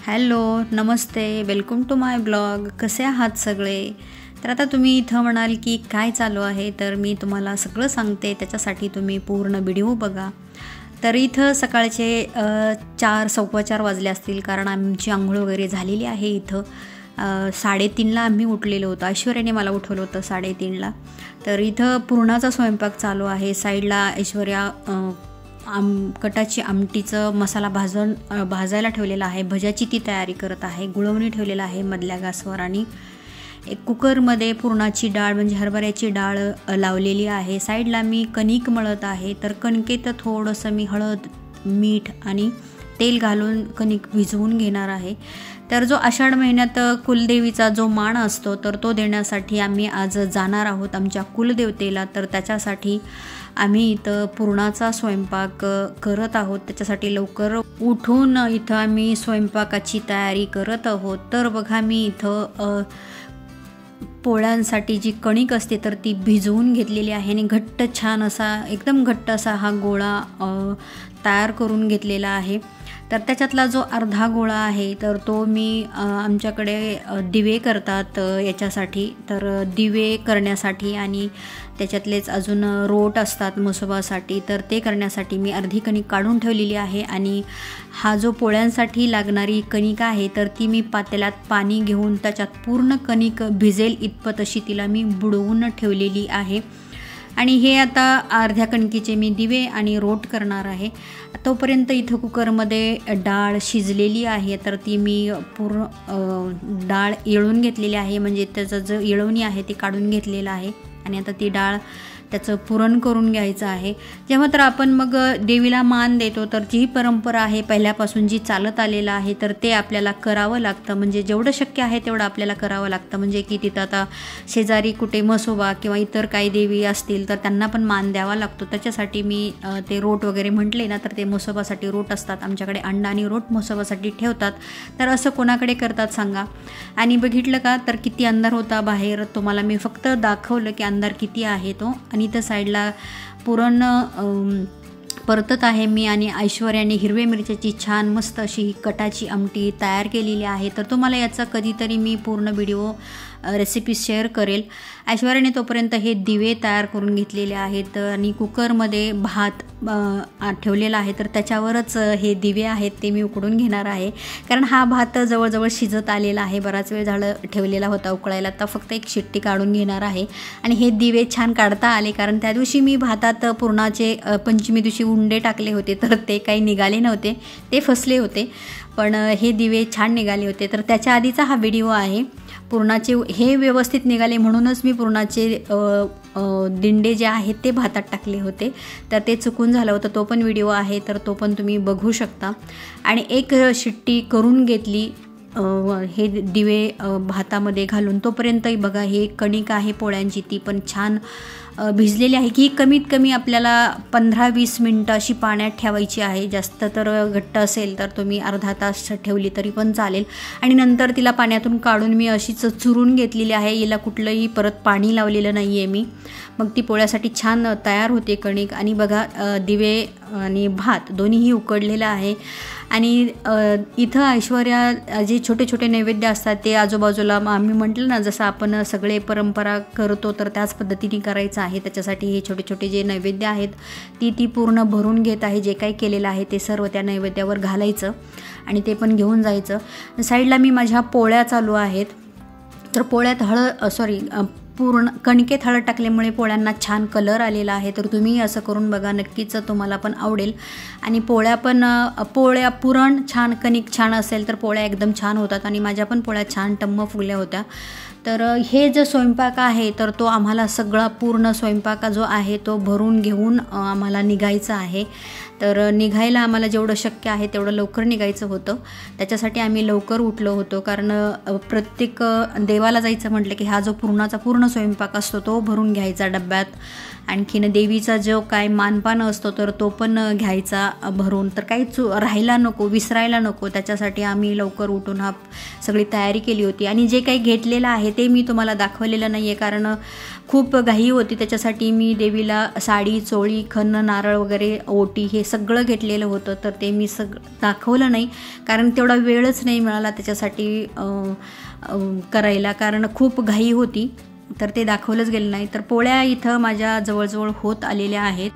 Hello, नमस्ते, welcome to my blog. कसे आहात सगळे? तर आता तुम्ही इथं म्हणाल की काय चालू आहे, तर मी तुम्हाला सगळं सांगते, त्याच्यासाठी तुम्ही पूर्ण व्हिडिओ बघा. तर इथं सकाळचे 4:15 वाजले असतील, कारण आमची आंघोळ वगैरे झालेली आहे. इथं 3:30ला आम्ही उठलेलो होतो. ऐश्वर्याने मला उठवलं होतं 3:30ला. तर इथं पुरणाचा स्वयंपाक चालू आहे. साईडला ऐश्वर्या कटाची आमटीचं मसाला भाजायला ठेवलेला आहे. भज्याची ती तयारी करत आहे. गुळवणी ठेवलेला आहे मधल्या गॅसवर, आणि एक कुकरमध्ये पुरणाची डाळ म्हणजे हरभऱ्याची डाळ लावलेली आहे. साईडला मी कणिक मळत आहे. तर कणकेत थोडंसं मी हळद, मीठ आणि तेल घालून कणिक भिजवून घेणार आहे. तर जो आषाढ महिन्यात कुलदेवीचा जो मान असतो, तर तो देण्यासाठी आम्ही आज जाणार आहोत आमच्या कुलदेवतेला. तर त्याच्यासाठी आम्ही इथं पुरणाचा स्वयंपाक करत आहोत. त्याच्यासाठी लवकर उठून इथं आम्ही स्वयंपाकाची तयारी करत आहोत. तर बघा, मी इथं पोळ्यांसाठी जी कणिक असते तर ती भिजवून घेतलेली आहे, आणि घट्ट छान असा, एकदम घट्ट असा हा गोळा तयार करून घेतलेला आहे. तर त्याच्यातला जो अर्धा गोळा आहे, तर तो मी आमच्याकडे दिवे करतात याच्यासाठी, तर दिवे करण्यासाठी आणि त्याच्यातलेच अजून रोट असतात मसोबासाठी, तर ते करण्यासाठी मी अर्धी कणिक काढून ठेवलेली आहे. आणि हा जो पोळ्यांसाठी लागणारी कणिक आहे, तर ती मी पातेल्यात पाणी घेऊन त्याच्यात पूर्ण कणिक भिजेल इतपत अशी तिला मी बुडवून ठेवलेली आहे. आणि हे आता अर्ध्या कणकीचे मी दिवे आणि रोट करणार आहे. तोपर्यंत इथं कुकरमध्ये डाळ शिजलेली आहे, तर ती मी पूर्ण डाळ येळून घेतलेली आहे, म्हणजे त्याचं जो येळवणी आहे ते काढून घेतलेलं आहे. आणि आता ती डाळ त्याचं पुरण करून घ्यायचं आहे. जेव्हा तर आपण मग देवीला मान देतो, तर जी परंपरा आहे पहिल्यापासून जी चालत आलेलं आहे, तर ते आपल्याला करावं लागतं. म्हणजे जेवढं शक्य आहे तेवढं आपल्याला करावं लागतं. म्हणजे की तिथं आता शेजारी कुठे मसोबा किंवा इतर काही देवी असतील तर त्यांना पण मान द्यावा लागतो. त्याच्यासाठी मी ते रोट वगैरे म्हटले ना, तर ते मसोबासाठी रोट असतात आमच्याकडे. अंडा आणि रोट मसोबासाठी ठेवतात. तर असं कोणाकडे करतात सांगा. आणि बघितलं का, तर किती अंधार होता बाहेर. तुम्हाला मी फक्त दाखवलं की अंधार किती आहे तो. आणि इथं साईडला पुरण परतत आहे मी, आणि ऐश्वर्याने हिरव्या मिरच्याची छान मस्त अशी कटाची आमटी तयार केलेली आहे. तर तुम्हाला याचा कधीतरी मी पूर्ण व्हिडिओ रेसिपी शेअर करेल. ऐश्वर्याने तोपर्यंत हे दिवे तयार करून घेतलेले आहेत, आणि कुकरमध्ये भात ठेवलेला आहे, तर त्याच्यावरच हे दिवे आहेत ते मी उकडून घेणार आहे. कारण हा भात जवळजवळ शिजत आलेला आहे, बराच वेळ झालं ठेवलेला होता उकळायला. तर फक्त एक शिट्टी काढून घेणार आहे. आणि हे दिवे छान काढता आले, कारण त्या दिवशी मी भातात पुरणाचे पंचमी दिवशी उंडे टाकले होते, तर ते काही निघाले नव्हते, ते फसले होते. पण हे दिवे छान निघाले होते. तर त्याच्या आधीचा हा व्हिडिओ आहे. पुरणाचे हे व्यवस्थित निघाले म्हणूनच मी पुरणाचे दिंडे जे आहेत ते भातात टाकले होते, तर ते चुकून झालं होतं. तो पण व्हिडिओ आहे, तर तो पण तुम्ही बघू शकता. आणि एक शिट्टी करून घेतली हे दिवे भातामध्ये घालून. तोपर्यंतही बघा, हे कणिक आहे पोळ्यांची, ती पण छान भिजलेली आहे. की कमीत कमी आपल्याला 15-20 मिनटं अशी पाण्यात ठेवायची आहे. जास्त तर घट्ट असेल तर तुम्ही अर्धा तास ठेवली तरी पण चालेल. आणि नंतर तिला पाण्यातून काढून मी अशीच चुरून घेतलेली आहे. हिला कुठलंही परत पाणी लावलेलं नाही आहे मी. मग ती पोळ्यासाठी छान तयार होते कणिक. आणि बघा, दिवे आणि भात दोन्हीही उकडलेलं आहे. आणि इथं ऐश्वर्या जे छोटे छोटे नैवेद्य असतात ते आजूबाजूला आम्ही म्हटलं ना, जसं आपण सगळे परंपरा करतो तर त्याच पद्धतीने करायचं आहे. त्याच्यासाठी हे छोटे छोटे जे नैवेद्य आहेत ती पूर्ण भरून घेत आहे. जे काही केलेलं आहे ते सर्व त्या नैवेद्यावर घालायचं आणि ते पण घेऊन जायचं. साईडला मी माझ्या पोळ्या चालू आहेत. तर पोळ्यात पूर्ण कणकेत हळद टाकल्यामुळे पोळ्यांना छान कलर आलेला आहे. तर तुम्ही असं करून बघा, नक्कीच तुम्हाला पण आवडेल. आणि पोळ्या पुरण छान, कणिक छान असेल तर पोळ्या एकदम छान होतात. आणि माझ्या पण पोळ्या छान टम्म फुगल्या होत्या. तर हे जो स्वयंपाक आहे तर तो आम्हाला सगळा पूर्ण स्वयंपाक जो आहे तो भरून घेऊन आम्हाला निघायचं आहे. तर निघायला आम्हाला जेवढं शक्य आहे तेवढं लवकर निघायचं होतं. त्याच्यासाठी आम्ही लवकर उठलो होतो, कारण प्रत्येक देवाला जायचं म्हटलं की हा जो पुरणाचा पूर्ण स्वयंपाक असतो तो भरून घ्यायचा डब्यात. आणखीन देवीचा जो काय मानपान असतो तर तो पण घ्यायचा भरून. तर काही राहायला विसरायला नको. त्याच्यासाठी आम्ही लवकर उठून सगळी तयारी केली होती. आणि जे काही घेतलेलं आहे आहे ते मी तुम्हाला दाखवलेलं नाही आहे, कारण खूप घाई होती. त्याच्यासाठी मी देवीला साडी, चोळी, खण, नारळ वगैरे, ओटी हे सगळं घेतलेलं होतं. तर ते मी दाखवलं नाही, कारण तेवढा वेळच नाही मिळाला त्याच्यासाठी करायला, कारण खूप घाई होती. तर ते दाखवलंच गेलं नाही. तर पोळ्या इथं माझ्या जवळजवळ होत आलेल्या आहेत.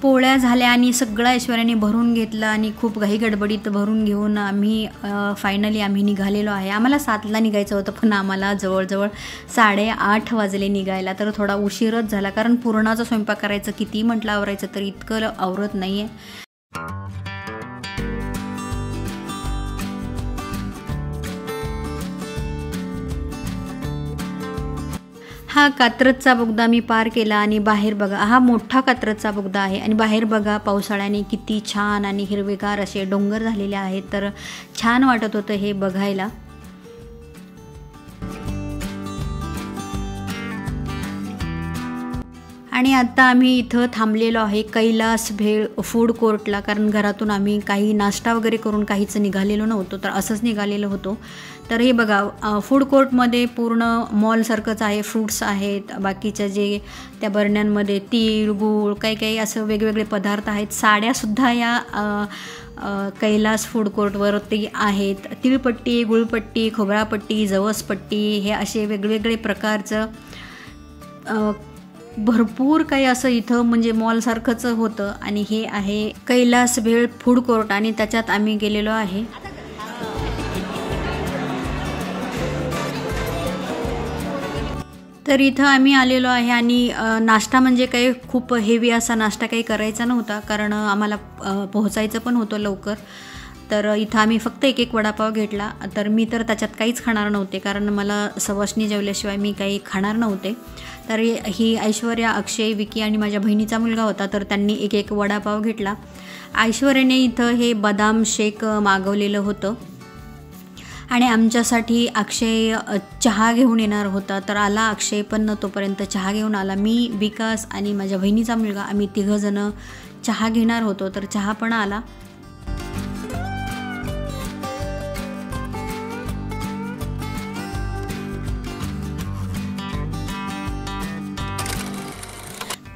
पोळ्या झाल्या आणि सगळं ऐश्वर्याने भरून घेतलं आणि खूप घाई गडबडीत भरून घेऊन आम्ही फायनली निघालेलो आहे. आम्हाला 7ला निघायचं होतं, पण आम्हाला जवळजवळ 8:30 वाजले निघायला. तर थोडा उशीरच झाला, कारण पुरणाचा स्वयंपाक करायचं, किती म्हटलं आवरायचं तर इतकं आवरत नाही आहे. हा कात्रजचा बोगदा मी पार केला आणि बाहेर बघा, हा मोठा कात्रजचा बोगदा आहे आणि बाहेर बघा पावसाळ्याने किती छान आणि हिरवेगार असे डोंगर झालेले आहेत. तर छान वाटत होतं हे बघायला. आणि आता आम्ही इथं थांबलेलो आहे कैलास भेळ फूड कोर्टला, कारण घरातून आम्ही काही नाश्ता वगैरे करून काहीच निघालेलो नव्हतो, तर असंच निघालेलो होतो. तर हे बघा फूड कोर्टमध्ये पूर्ण मॉलसारखंच आहे. फ्रूट्स आहेत, बाकीच्या जे त्या बरण्यांमध्ये तीळ, गूळ, काही असं वेगवेगळे पदार्थ आहेत. साड्यासुद्धा या कैलास फूड कोर्टवरती आहेत. तिळपट्टी, गुळपट्टी, खोबरापट्टी, जवसपट्टी हे असे वेगवेगळे प्रकारचं भरपूर काही असं इथं म्हणजे मॉलसारखंच होतं. आणि हे आहे कैलास भेळ फूड कोर्ट आणि त्याच्यात आम्ही गेलेलो आहे. तर इथं आम्ही आलेलो आहे आणि नाश्ता म्हणजे काही खूप हेवी असा नाश्ता काही करायचा नव्हता, कारण आम्हाला पोहोचायचं पण होतं लवकर. तर इथं आम्ही फक्त एक वडापाव घेतला. तर मी तर त्याच्यात काहीच खाणार नव्हते, कारण मला सवाष्णी जेवल्याशिवाय मी काही खाणार नव्हते. तर ही ऐश्वर्या, अक्षय, विकी आणि माझ्या बहिणीचा मुलगा होता, तर त्यांनी एक वडापाव घेतला. ऐश्वर्याने इथं हे बदाम शेक मागवलेलं होतं आणि आमच्यासाठी अक्षय चहा घेऊन येणार होता. तर आला अक्षय, पण तोपर्यंत चहा घेऊन आला. मी, विकास आणि माझ्या बहिणीचा मुलगा आम्ही 3 जण चहा घेणार होतो, तर चहा पण आला.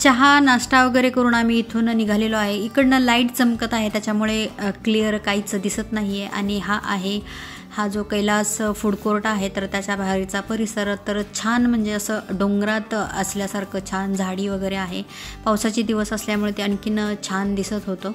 चहा नाश्ता वगैरे करून आम्ही इथून निघालेलो आहे. इकडनं लाईट चमकत आहे, त्याच्यामुळे क्लिअर काहीच दिसत नाही आहे. आणि हा जो कैलास फूड कोर्ट आहे, तर त्याच्या बाहेरचा परिसर तर छान, म्हणजे असं डोंगरात असल्यासारखं छान झाडी वगैरे आहे. पावसाचे दिवस असल्यामुळे ते आणखीन छान दिसत होतं.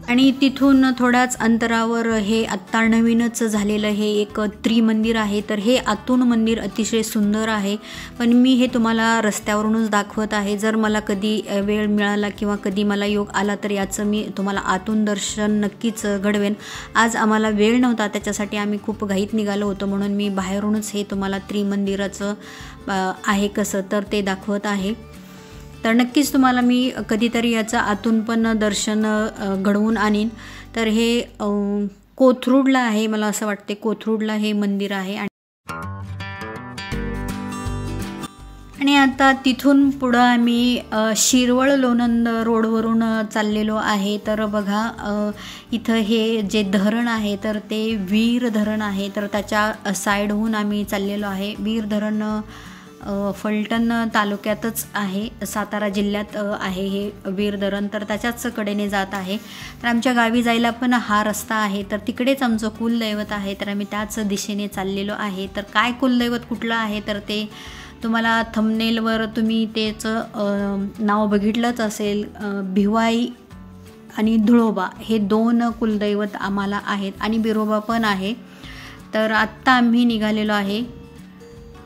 आणि तिथून थोड्याच अंतरावर हे आत्ता नवीनच झालेलं हे एक त्रिमंदिर आहे. तर हे आतून मंदिर अतिशय सुंदर आहे, पण मी हे तुम्हाला रस्त्यावरूनच दाखवत आहे. जर मला कधी वेळ मिळाला किंवा कधी मला योग आला तर याचं मी तुम्हाला आतून दर्शन नक्कीच घडवेन. आज आम्हाला वेळ नव्हता, त्याच्यासाठी आम्ही खूप घाईत निघालो होतो, म्हणून मी बाहेरूनच हे तुम्हाला त्रिमंदिराचं आहे कसं तर ते दाखवत आहे. तर नक्कीच तुम्हाला मी कधीतरी याचं आतून पण दर्शन घडवून आणीन. तर हे कोथरूडला आहे, मला असं वाटते कोथरूडला हे मंदिर आहे. आणि आता तिथून पुढं आम्ही शिरवळ लोणंद रोडवरून चाललेलो आहे. तर बघा इथं हे जे धरण आहे तर ते वीर धरण आहे, तर त्याच्या साईडहून आम्ही चाललेलो आहे. वीर धरण फलटण तालुक्यातच आहे, सातारा जिल्ह्यात आहे हे वीर धरण, तर त्याच्याच कडेने जात आहे. तर आमच्या गावी जायला पण हा रस्ता आहे, तर तिकडेच आमचं कुलदैवत आहे, तर आम्ही त्याच दिशेने चाललेलो आहे. तर काय कुलदैवत कुठलं आहे तर ते तुम्हाला थंबनेलवर तुम्ही त्याचं नाव बघितलंच असेल. भिवाई आणि धुळोबा हे 2 कुलदैवत आम्हाला आहेत आणि बिरोबा पण आहे. तर आत्ता आम्ही निघालेलो आहे.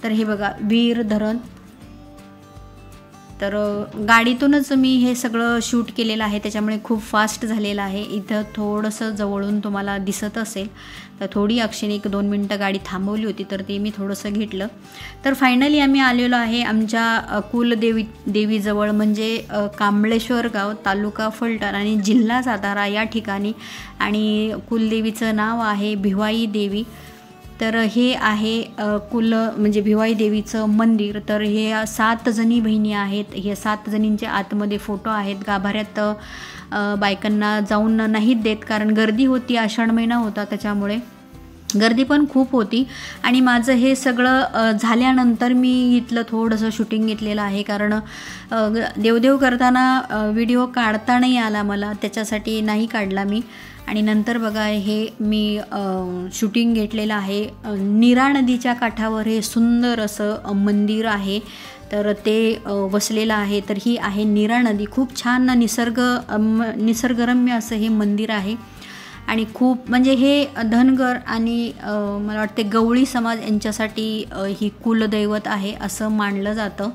तर हे बघा वीर धरण. तर गाडीतूनच मी हे सगळं शूट केलेलं आहे, त्याच्यामुळे खूप फास्ट झालेलं आहे. इथं थोडंसं जवळून तुम्हाला दिसत असेल, तर थोडी अक्षयने 1-2 मिनटं गाडी थांबवली होती, तर ते मी थोडंसं घेतलं. तर फायनली आम्ही आलेलो आहे आमच्या देवीजवळ, म्हणजे कांबळेश्वर गाव, तालुका फलटण आणि जिल्हा सातारा या ठिकाणी. आणि कुलदेवीचं नाव आहे भिवाई देवी. तर हे आहे म्हणजे भिवाई देवीचं मंदिर. तर हे 7 जणी बहिणी आहेत. हे 7 जणींचे आतमध्ये फोटो आहेत. गाभाऱ्यात बायकांना जाऊन नाहीत देत, कारण गर्दी होती, आषाढ महिना होता त्याच्यामुळे गर्दी पण खूप होती. आणि माझं हे सगळं झाल्यानंतर मी इथलं थोडंसं शूटिंग घेतलेलं आहे, कारण देवदेव करताना व्हिडिओ काढता नाही आला मला, त्याच्यासाठी नाही काढला मी. आणि नंतर बघा हे मी शूटिंग घेतलेलं आहे. नीरा नदीच्या काठावर हे सुंदर असं मंदिर आहे, तर ते वसलेलं आहे. तर ही आहे नीरा नदी. खूप छान निसर्गरम्य असं हे मंदिर आहे. आणि खूप म्हणजे हे धनगर आणि मला वाटते गवळी समाज यांच्यासाठी ही कुलदैवत आहे असं मानलं जातं.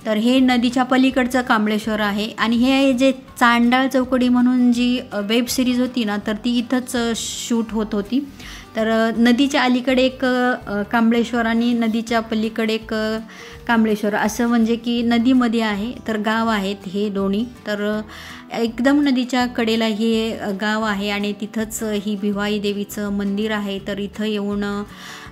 तर हे नदीच्या पलीकडचं कांबळेश्वर आहे. आणि हे जे चांडाळ चौकडी म्हणून जी वेब सिरीज होती ना, तर ती इथंच शूट होत होती. तर नदीच्या अलीकडे एक कांबळेश्वर आणि नदीच्या पलीकडे एक कांबळेश्वर, असं म्हणजे की नदीमध्ये आहे. तर गाव आहेत हे दोन्ही. तर एकदम नदीच्या कडेला हे गाव आहे आणि तिथंच ही भिवाई देवीचं मंदिर आहे. तर इथं येऊन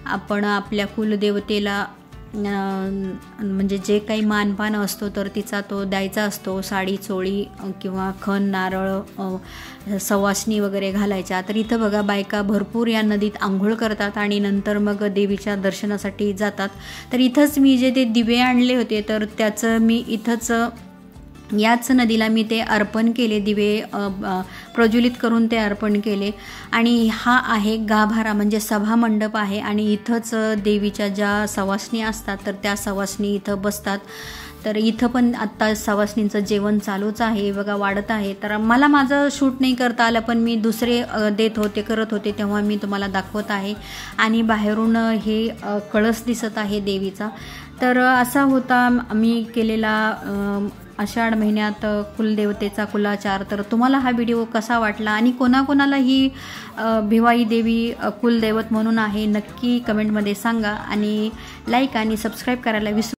आपण आपल्या कुलदेवतेला म्हणजे जे काही मानपान असतो तर तिचा तो द्यायचा असतो. साडी चोळी किंवा खण नारळ सवासणी वगैरे घालायच्या. तर इथं बघा बायका भरपूर या नदीत आंघोळ करतात आणि नंतर मग देवीच्या दर्शनासाठी जातात. तर इथंच मी जे ते दिवे आणले होते तर त्याचं मी इथंच याच नदीला मी ते अर्पण केले, दिवे प्रज्वलित करून ते अर्पण केले. आणि हा आहे गाभारा म्हणजे सभामंडप आहे. आणि इथंच देवीच्या ज्या सवासणी असतात तर त्या सवासणी इथं बसतात. तर इथं पण आत्ता सवासणींचं जेवण चालूच आहे बघा, वाढत आहे. तर मला माझं शूट नाही करता आलं, पण मी दुसरे करत होते तेव्हा मी तुम्हाला दाखवत आहे. आणि बाहेरून हे कळस दिसत आहे देवीचा. तर असा होता मी केलेला आषाढ महिन्यात कुलदेवतेचा कुलाचार. तर तुम्हाला हा व्हिडिओ कसा वाटला आणि कोणाकोणाला ही भिवाई देवी कुलदैवत म्हणून आहे नक्की कमेंटमध्ये सांगा. आणि लाईक आणि सबस्क्राईब करायला विसरू